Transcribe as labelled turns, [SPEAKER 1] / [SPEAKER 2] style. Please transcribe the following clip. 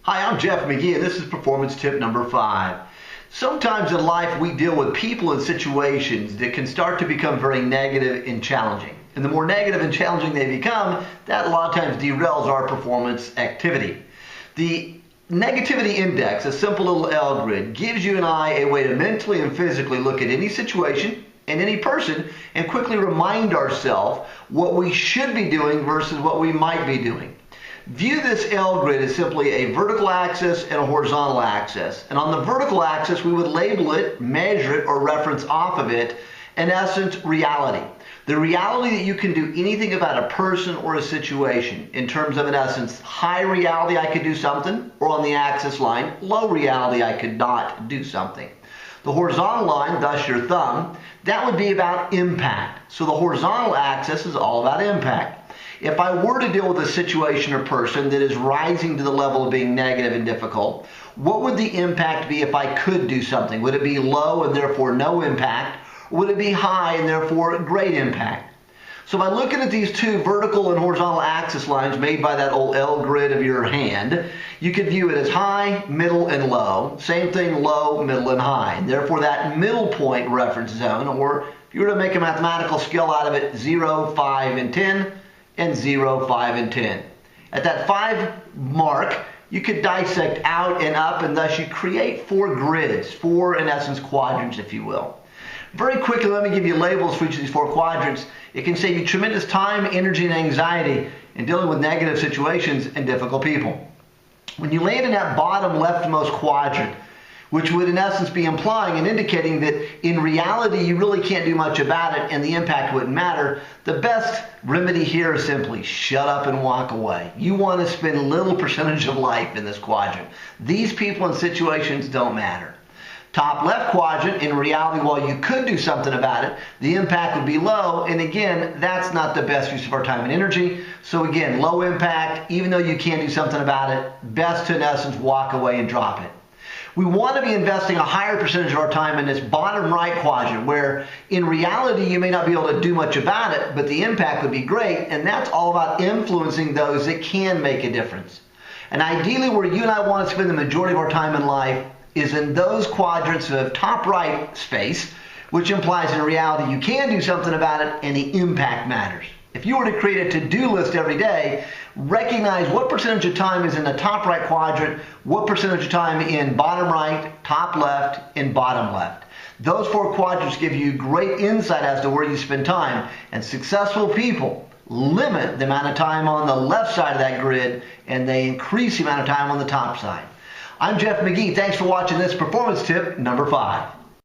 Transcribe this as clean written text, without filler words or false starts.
[SPEAKER 1] Hi, I'm Jeff Magee, and this is Performance Tip number 5. Sometimes in life we deal with people and situations that can start to become very negative and challenging. And the more negative and challenging they become, that a lot of times derails our performance activity. The negativity index, a simple little L grid, gives you and I a way to mentally and physically look at any situation and any person and quickly remind ourselves what we should be doing versus what we might be doing. View this L grid as simply a vertical axis and a horizontal axis. And on the vertical axis, we would label it, measure it, or reference off of it, in essence, reality. The reality that you can do anything about a person or a situation. In terms of, in essence, high reality, I could do something, or on the axis line, low reality, I could not do something. The horizontal line, thus your thumb, that would be about impact. So the horizontal axis is all about impact. If I were to deal with a situation or person that is rising to the level of being negative and difficult, what would the impact be if I could do something? Would it be low and therefore no impact? Or would it be high and therefore great impact? So by looking at these two vertical and horizontal axis lines made by that old L grid of your hand, you could view it as high, middle, and low. Same thing, low, middle, and high. And therefore that middle point reference zone, or if you were to make a mathematical skill out of it, 0, 5, and 10, and 0, 5, and 10. At that 5 mark, you could dissect out and up, and thus you create 4 grids, 4, in essence, quadrants, if you will. Very quickly, let me give you labels for each of these 4 quadrants. It can save you tremendous time, energy, and anxiety in dealing with negative situations and difficult people. When you land in that bottom leftmost quadrant, which would in essence be implying and indicating that in reality you really can't do much about it and the impact wouldn't matter, the best remedy here is simply shut up and walk away. You want to spend a little percentage of life in this quadrant. These people and situations don't matter. Top left quadrant, in reality, while you could do something about it, the impact would be low, and again, that's not the best use of our time and energy. So again, low impact, even though you can do something about it, best to in essence walk away and drop it. We want to be investing a higher percentage of our time in this bottom right quadrant where in reality you may not be able to do much about it, but the impact would be great, and that's all about influencing those that can make a difference. And ideally where you and I want to spend the majority of our time in life is in those quadrants of top right space, which implies in reality you can do something about it and the impact matters. If you were to create a to-do list every day, recognize what percentage of time is in the top right quadrant, what percentage of time in bottom right, top left, and bottom left. Those 4 quadrants give you great insight as to where you spend time, and successful people limit the amount of time on the left side of that grid, and they increase the amount of time on the top side. I'm Jeff Magee. Thanks for watching this Performance Tip number 5.